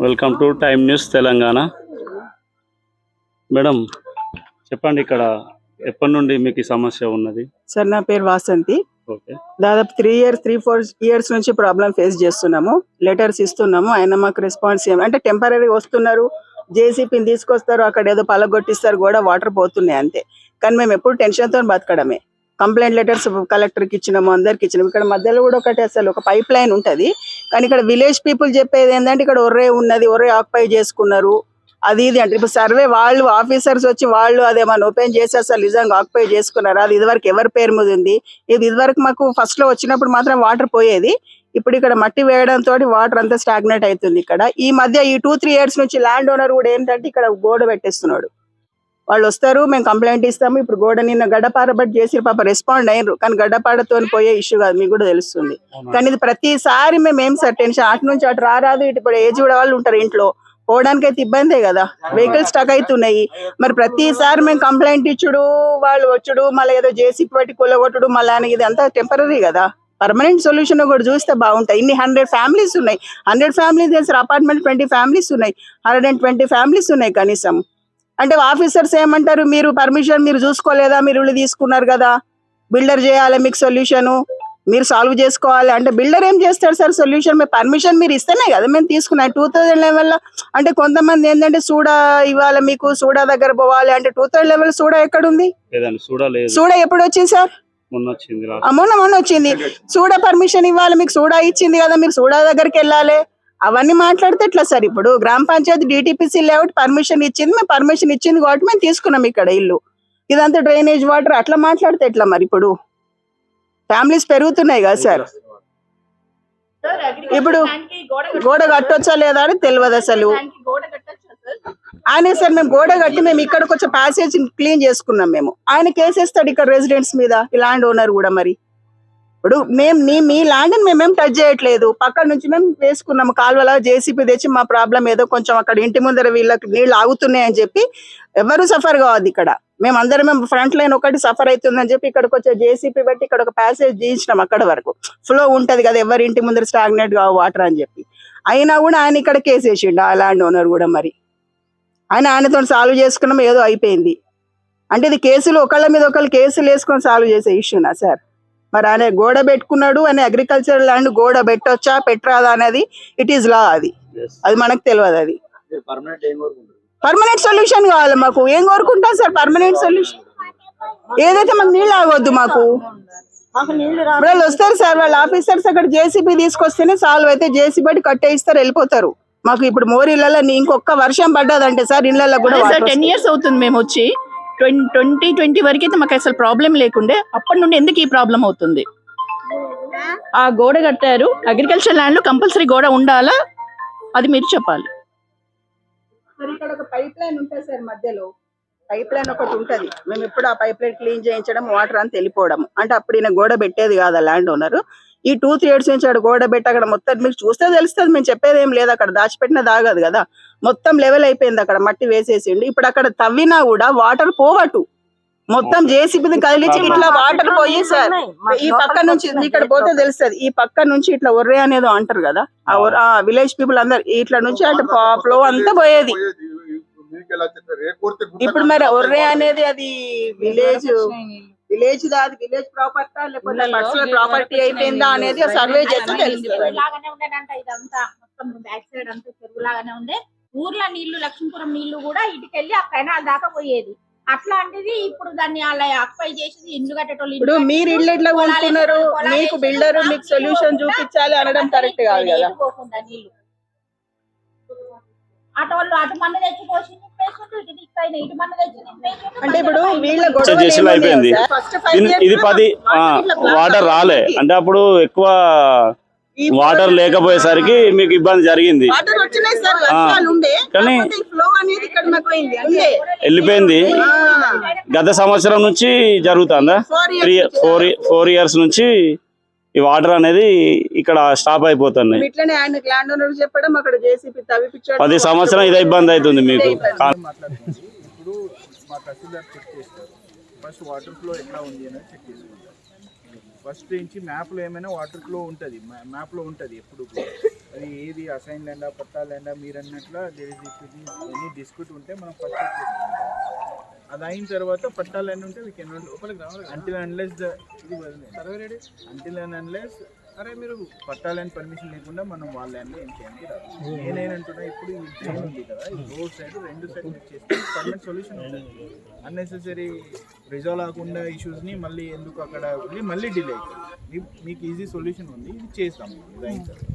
Welcome to time news Telangana. Madam చెప్పండి, ఇక్కడ ఎప్పటి నుండి మీకు ఈ సమస్య ఉన్నది? సార్ నా పేరు వాసంతి. ఓకే, దాదాపు 3 ఇయర్స్ నుంచి ప్రాబ్లం ఫేస్ చేస్తున్నాము. లెటర్స్ ఇస్తున్నాము, ఆయన మాకు రెస్పాన్స్ అంటే టెంపరీ వస్తున్నారు, జేసీపీని తీసుకొస్తారు, అక్కడ ఏదో పలగొట్టిస్తారు, కూడా వాటర్ పోతున్నాయి అంతే. కానీ మేము ఎప్పుడు టెన్షన్తో బతకడమే. కంప్లైంట్ లెటర్స్ కలెక్టర్కి ఇచ్చినాము, అందరికి ఇచ్చినాము. ఇక్కడ మధ్యలో కూడా ఒకటి అసలు ఒక పైప్ లైన్ ఉంటుంది, కానీ ఇక్కడ విలేజ్ పీపుల్ చెప్పేది ఏంటంటే ఇక్కడ ఒర్రే ఉన్నది, ఒర్రే ఆక్యుపై చేసుకున్నారు అది ఇది అంటే. ఇప్పుడు సర్వే వాళ్ళు ఆఫీసర్స్ వచ్చి వాళ్ళు అదేమన్నా ఓపెన్ చేసి అసలు నిజంగా ఆక్యుపై చేసుకున్నారు, అది ఇదివరకు ఎవరి పేరు మీద ఉంది. ఇది ఇదివరకు మాకు ఫస్ట్ లో వచ్చినప్పుడు మాత్రం వాటర్ పోయేది, ఇప్పుడు ఇక్కడ మట్టి వేయడంతో వాటర్ అంతా స్టాగ్నేట్ అవుతుంది. ఇక్కడ ఈ మధ్య ఈ 2-3 ఇయర్స్ నుంచి ల్యాండ్ ఓనర్ కూడా ఏంటంటే ఇక్కడ గోడ పెట్టేస్తున్నాడు. వాళ్ళు వస్తారు, మేము కంప్లైంట్ ఇస్తాము. ఇప్పుడు గోడ నిన్న గడ్డపారబట్టి చేసి పాప రెస్పాండ్ అయ్యారు, కానీ గడ్డపారతో పోయే ఇష్యూ కాదు, మీకు కూడా తెలుస్తుంది. కానీ ఇది ప్రతిసారి మేము ఏం సార్ టెన్షన్, అటు నుంచి అటు రారాదు, ఇటు ఇప్పుడు ఏజ్ కూడా వాళ్ళు ఉంటారు ఇంట్లో, పోవడానికి అయితే ఇబ్బందే కదా, వెహికల్స్ స్టక్ అవుతున్నాయి. మరి ప్రతిసారి మేము కంప్లైంట్ ఇచ్చుడు, వాళ్ళు వచ్చుడు, మళ్ళీ ఏదో జేసీపీ పట్టి కొల్లగొట్టుడు, మళ్ళీ ఇది అంతా టెంపరీ కదా. పర్మనెంట్ సొల్యూషన్ కూడా చూస్తే బాగుంటాయి. ఇన్ని 100 ఫ్యామిలీస్ ఉన్నాయి, 100 ఫ్యామిలీస్ చేస్తారు, అపార్ట్మెంట్ 20 ఫ్యామిలీస్ ఉన్నాయి, 120 ఫ్యామిలీస్ ఉన్నాయి కనీసం. అంటే ఆఫీసర్స్ ఏమంటారు, మీరు పర్మిషన్ మీరు చూసుకోలేదా, మీరు ఇల్లు తీసుకున్నారు కదా, బిల్డర్ చేయాలి మీకు సొల్యూషన్, మీరు సాల్వ్ చేసుకోవాలి అంటే. బిల్డర్ ఏం చేస్తాడు సార్ సొల్యూషన్? మీ పర్మిషన్ మీరు ఇస్తేనే కదా మేము తీసుకున్నాం. 2011 అంటే కొంతమంది ఏంటంటే సూడా ఇవ్వాలి మీకు, సూడా దగ్గర పోవాలి అంటే 2011 సూడా ఎక్కడుంది? సూడా ఎప్పుడు వచ్చింది సార్? మొన్న వచ్చింది. సూడా పర్మిషన్ ఇవ్వాలి మీకు, సూడా ఇచ్చింది కదా, మీరు సూడా దగ్గరికి వెళ్ళాలి. అవన్నీ మాట్లాడితే ఎట్లా సార్? ఇప్పుడు గ్రామ పంచాయతీ డిటిపిసి లేఅవుట్ పర్మిషన్ ఇచ్చింది, మేము పర్మిషన్ ఇచ్చింది కాబట్టి మేము తీసుకున్నాం ఇక్కడ ఇల్లు, ఇదంతా డ్రైనేజ్ వాటర్, అట్లా మాట్లాడితే ఎట్లా మరి? ఇప్పుడు ఫ్యామిలీస్ పెరుగుతున్నాయి కదా సార్. ఇప్పుడు గోడ కట్టొచ్చా లేదా అని తెలియదు అసలు. ఆయన సార్ మేము గోడ కట్టి మేము ఇక్కడ కొంచెం ప్యాసేజ్ క్లీన్ చేసుకున్నాం మేము, ఆయన కేసేస్తాడు ఇక్కడ రెసిడెంట్స్ మీద, ఈ ల్యాండ్ ఓనర్ కూడా. మరి ఇప్పుడు మీ ల్యాండ్ మేమేం టచ్ చేయట్లేదు, పక్కన నుంచి మేము వేసుకున్నాము కాలువలా, జేసీపీ తెచ్చి మా ప్రాబ్లం ఏదో కొంచెం అక్కడ ఇంటి ముందర వీళ్ళకి నీళ్లు ఆగుతున్నాయని చెప్పి ఎవరు సఫర్ కావద్దు ఇక్కడ. మేము ఫ్రంట్ లైన్ ఒకటి సఫర్ అవుతుందని చెప్పి ఇక్కడికి వచ్చే జేసీపీ బట్టి ఇక్కడ ఒక ప్యాసేజ్ చేయించినాం, అక్కడ వరకు ఫ్లో ఉంటది కదా, ఎవరి ఇంటి ముందర స్టాగ్నేట్ కావు వాటర్ అని చెప్పి. అయినా కూడా ఆయన ఇక్కడ కేసేసిండు ఆ ల్యాండ్ ఓనర్ కూడా. మరి ఆయనతో సాల్వ్ చేసుకున్నాం, ఏదో అయిపోయింది అంటే. ఇది కేసులు ఒకళ్ళ మీద ఒకళ్ళు కేసులు వేసుకొని సాల్వ్ చేసే ఇష్యూనా సార్? మరి ఆయన గోడ పెట్టుకున్నాడు అని, అగ్రికల్చర్ ల్యాండ్ గోడ పెట్టొచ్చా పెట్టరాదా అనేది ఇట్ ఈస్ లా, అది మనకు తెలియదు. అది పర్మనెంట్ సొల్యూషన్ కావాలి మాకు. ఏం కోరుకుంటాం సార్ పర్మనెంట్ సొల్యూషన్? ఏదైతే మాకు నీళ్ళు ఆగొద్దు మాకు. వాళ్ళు వస్తారు సార్, వాళ్ళ ఆఫీసర్స్ అక్కడ జేసీబీ తీసుకొస్తేనే సాల్వ్ అయితే, జేసీబీ కట్టేయిస్తారు వెళ్ళిపోతారు. మాకు ఇప్పుడు మోరీలలో ఇంకొక వర్షం పడ్డదంటే సార్ ఇళ్ళల్లో కూడా 10 ఇయర్స్ అవుతుంది మేము వచ్చి. 2020 వరకు అయితే మాకు అసలు ప్రాబ్లం లేకుండే, అప్పటి నుండి ఎందుకు ఈ ప్రాబ్లం అవుతుంది? ఆ గోడ కట్టారు, అగ్రికల్చర్ ల్యాండ్ లో కంపల్సరీ గోడ ఉండాలా, అది మీరు చెప్పాలి. ఇక్కడ ఒక పైప్ లైన్ ఉంటుంది సార్, మధ్యలో పైప్ లైన్ ఒకటి ఉంటది. మేము ఎప్పుడు ఆ పైప్ లైన్ క్లీన్ చేయించడం, వాటర్ అంతా వెళ్ళిపోవడం అంటే. అప్పుడు ఈయన గోడ పెట్టేది కాదు ల్యాండ్ ఓనర్. ఈ 2-3 ఇయర్స్ నుంచి అక్కడ గోడ పెట్టి అక్కడ మొత్తం మీకు చూస్తే తెలుస్తుంది, మేము చెప్పేది ఏం లేదు, అక్కడ దాచిపెట్టిన దాగదు కదా, మొత్తం లెవెల్ అయిపోయింది, అక్కడ మట్టి వేసేసిండు. ఇప్పుడు అక్కడ తవ్వినా కూడా వాటర్ పోవట్టు, మొత్తం జేసీబీ కదిలించి ఇట్లా వాటర్ పోయి సార్ ఈ పక్క నుంచి ఇక్కడ పోతే తెలుస్తుంది, ఈ పక్క నుంచి ఇట్లా ఒర్రే అనేది అంటారు కదా, ఆ విలేజ్ పీపుల్ అందరు ఇట్లా నుంచి అటు ఫ్లో అంతా పోయేది. ఇప్పుడు మరి ఒర్రే అనేది అది విలేజ్ దాది విలేజ్ ప్రాపర్టీ లేకపోతే పర్సనల్ ప్రాపర్టీ అయిపోయిందా అనేది సర్వే చేస్తే తెలుస్తుంది. ఇదంతా మొత్తం బ్యాక్ సైడ్ అంతా చెరువు లాగానే ఉండే, ఊర్లో నీళ్లు లక్ష్మీపురం నీళ్లు కూడా ఇటుకెళ్ళి ఆ కెనాల్ దాకా పోయేది. అట్లాంటిది ఇప్పుడు దాన్ని అలా ఆక్యుపై చేసి ఇల్లు కట్టేటోళ్ళు. ఇప్పుడు మీరు ఇల్లు ఎట్లా కొనుక్కున్నారు, మీకు బిల్డర్ మీకు సొల్యూషన్ చూపించాలి అనడం కరెక్ట్ కాదు కదా. నీళ్లు అటు వాళ్ళు అటు మన్ను తెచ్చి పోసి ఇటు మన్ను తెచ్చి అంటే ఇప్పుడు వీళ్ళ అయిపోయింది. ఇది 10 వాటర్ రాలే అంటే అప్పుడు ఎక్కువ వాటర్ లేకపోయేసరికి మీకు ఇబ్బంది జరిగింది, కానీ వెళ్ళిపోయింది. గత సంవత్సరం నుంచి జరుగుతుందా? 4 ఇయర్స్ నుంచి ఈ వాటర్ అనేది ఇక్కడ స్టాప్ అయిపోతున్నాయి. 10 సంవత్సరం ఇదే ఇబ్బంది అవుతుంది మీకు. ఫస్ట్ వాటర్ ఫ్లో ఎట్లా ఉంది అనేది చెక్ చేసుకుంటాం. ఫస్ట్ నుంచి మ్యాప్లో ఏమైనా వాటర్ ఫ్లో ఉంటుంది, మ్యాప్లో ఉంటుంది ఎప్పుడు కూడా. అది ఏది అసైన్ ల్యాండా పట్టా ల్యాండా మీరు అన్నట్ల ఎనీ డిస్ప్యూట్ ఉంటే మనం ఫస్ట్ అది అయిన తర్వాత పట్టా ల్యాండ్ ఉంటే వీ కెన్ అంటిల్ అన్లెస్ అరే మీరు పట్టా ల్యాండ్ పర్మిషన్ లేకుండా మనం వాళ్ళ ల్యాండ్లో ఏం చేయడానికి రాదు. నేనేనంటున్నా ఇప్పుడు ఈ ట్రైన్ ఉంది కదా, ఈ రోడ్ సైడ్ 2 సైడ్ చేస్తే పర్మనెంట్ సొల్యూషన్ ఉంటుంది. అన్నెసెసరీ రిజాల్వ్ అవ్వకుండా ఇష్యూస్ని మళ్ళీ ఎందుకు అక్కడ మళ్ళీ డిలే అవుతుంది. మీకు ఈజీ సొల్యూషన్ ఉంది, ఇది చేస్తాము ఇది అయిన తర్వాత.